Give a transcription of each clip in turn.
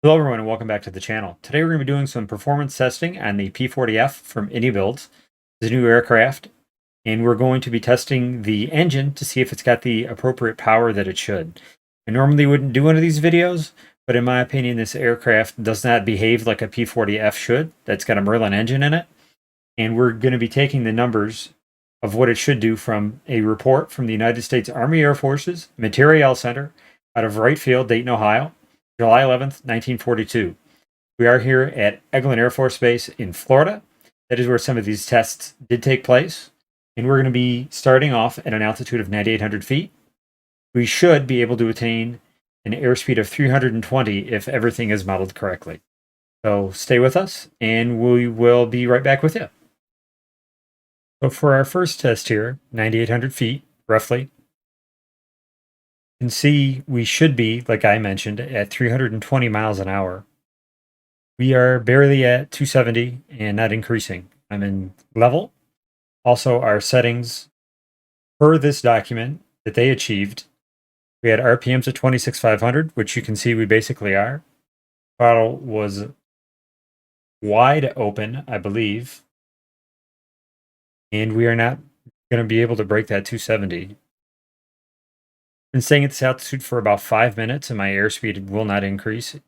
Hello everyone and welcome back to the channel. Today we're going to be doing some performance testing on the P-40F from Indie Builds. It's a new aircraft, and we're going to be testing the engine to see if it's got the appropriate power that it should. I normally wouldn't do one of these videos, but in my opinion this aircraft does not behave like a P-40F should. That's got a Merlin engine in it, and we're going to be taking the numbers of what it should do from a report from the United States Army Air Forces Materiel Center out of Wright Field, Dayton, Ohio. July 11th, 1942. We are here at Eglin Air Force Base in Florida. That is where some of these tests did take place. And we're going to be starting off at an altitude of 9,800 feet. We should be able to attain an airspeed of 320 if everything is modeled correctly. So stay with us, and we will be right back with you. So for our first test here, 9,800 feet, roughly, can see we should be, like I mentioned, at 320 miles an hour. We are barely at 270 and not increasing. I'm in level. Also, our settings per this document that they achieved, we had RPMs at 26,500, which you can see we basically are. Throttle was wide open, I believe. And we are not going to be able to break that 270. Been staying at this altitude for about 5 minutes, and my airspeed will not increase,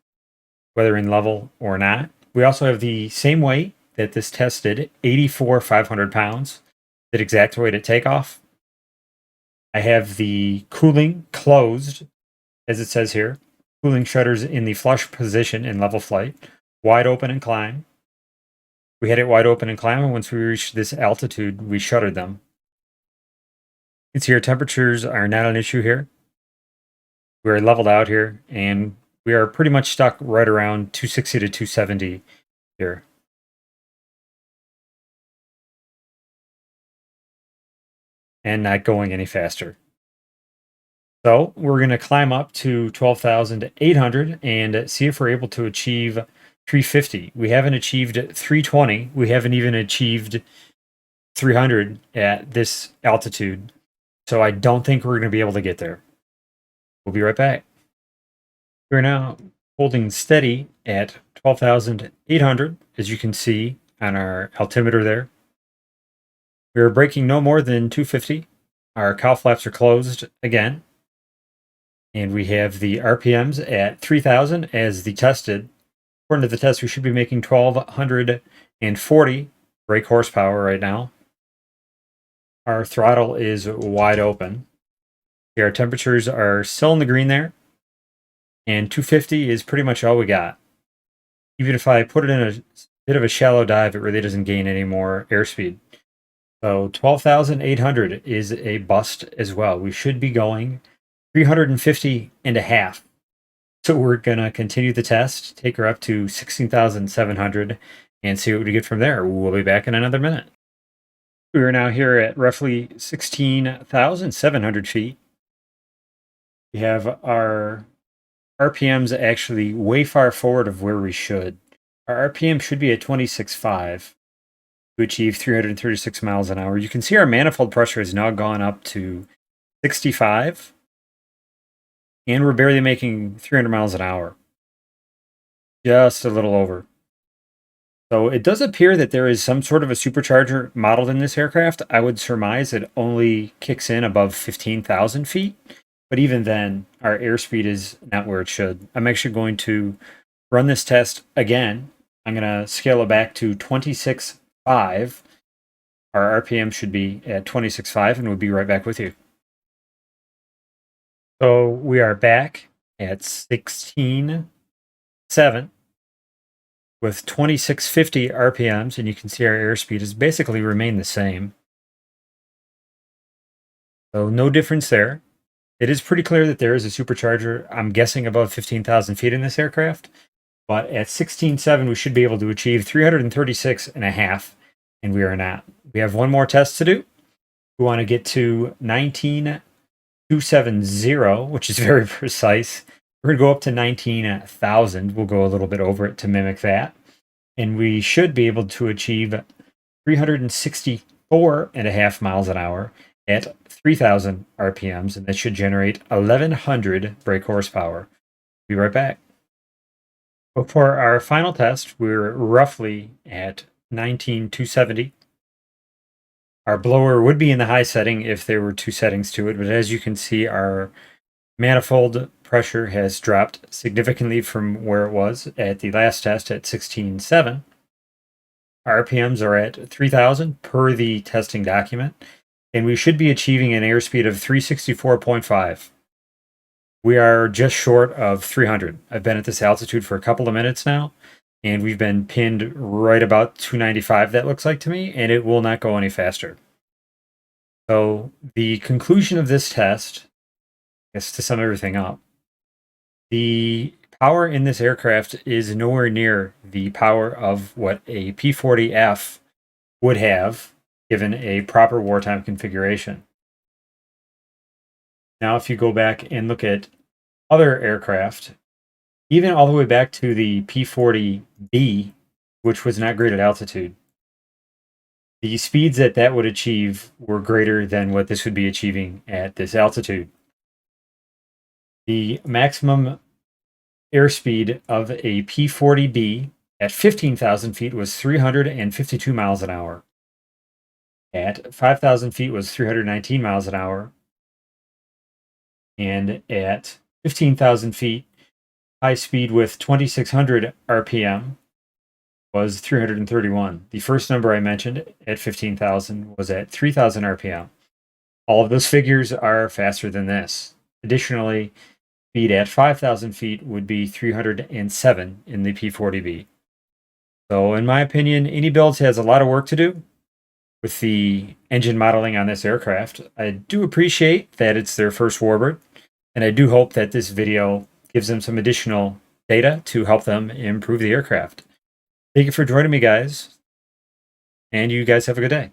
whether in level or not. We also have the same weight that this tested, 84,500 pounds, that exact weight at takeoff. I have the cooling closed, as it says here. Cooling shutters in the flush position in level flight, wide open and climb. We had it wide open and climb, and once we reached this altitude, we shuttered them. You can see our temperatures are not an issue here. We're leveled out here, and we are pretty much stuck right around 260 to 270 here. And not going any faster. So we're going to climb up to 12,800 and see if we're able to achieve 350. We haven't achieved 320. We haven't even achieved 300 at this altitude. So I don't think we're going to be able to get there. We'll be right back. We're now holding steady at 12,800, as you can see on our altimeter there. We're braking no more than 250. Our cowl flaps are closed again. And we have the RPMs at 3,000 as the tested. According to the test, we should be making 1,240 brake horsepower right now. Our throttle is wide open. Our temperatures are still in the green there. And 250 is pretty much all we got. Even if I put it in a bit of a shallow dive, it really doesn't gain any more airspeed. So 12,800 is a bust as well. We should be going 350 and a half. So we're going to continue the test, take her up to 16,700, and see what we get from there. We'll be back in another minute. We are now here at roughly 16,700 feet. We have our RPMs actually way far forward of where we should. Our RPM should be at 26.5 to achieve 336 miles an hour. You can see our manifold pressure has now gone up to 65. And we're barely making 300 miles an hour. Just a little over. So it does appear that there is some sort of a supercharger modeled in this aircraft. I would surmise it only kicks in above 15,000 feet. But even then, our airspeed is not where it should. I'm actually going to run this test again. I'm going to scale it back to 26.5. Our RPM should be at 26.5, and we'll be right back with you. So we are back at 16.7 with 2650 RPMs, and you can see our airspeed has basically remained the same. So no difference there. It is pretty clear that there is a supercharger, I'm guessing above 15,000 feet in this aircraft, but at 16.7 we should be able to achieve 336 and a half, and we are not. We have one more test to do. We want to get to 19,270, which is very precise. We're going to go up to 19,000. We'll go a little bit over it to mimic that. And we should be able to achieve 364 and a half miles an hour at 3,000 RPMs, and that should generate 1,100 brake horsepower. Be right back. But for our final test, we're roughly at 19,270. Our blower would be in the high setting if there were two settings to it, but as you can see, our manifold pressure has dropped significantly from where it was at the last test at 16.7. RPMs are at 3,000 per the testing document, and we should be achieving an airspeed of 364.5. We are just short of 300. I've been at this altitude for a couple of minutes now, and we've been pinned right about 295, that looks like to me, and it will not go any faster. So the conclusion of this test, I guess to sum everything up, the power in this aircraft is nowhere near the power of what a P-40F would have given a proper wartime configuration. Now, if you go back and look at other aircraft, even all the way back to the P-40B, which was not great at altitude, the speeds that would achieve were greater than what this would be achieving at this altitude. The maximum airspeed of a P-40B at 15,000 feet was 352 miles an hour. At 5,000 feet was 319 miles an hour. And at 15,000 feet, high speed with 2,600 RPM was 331. The first number I mentioned at 15,000 was at 3,000 RPM. All of those figures are faster than this. Additionally, speed at 5,000 feet would be 307 in the P-40B. So in my opinion, any builds has a lot of work to do with the engine modeling on this aircraft. I do appreciate that it's their first warbird, and I do hope that this video gives them some additional data to help them improve the aircraft. Thank you for joining me, guys, and you guys have a good day.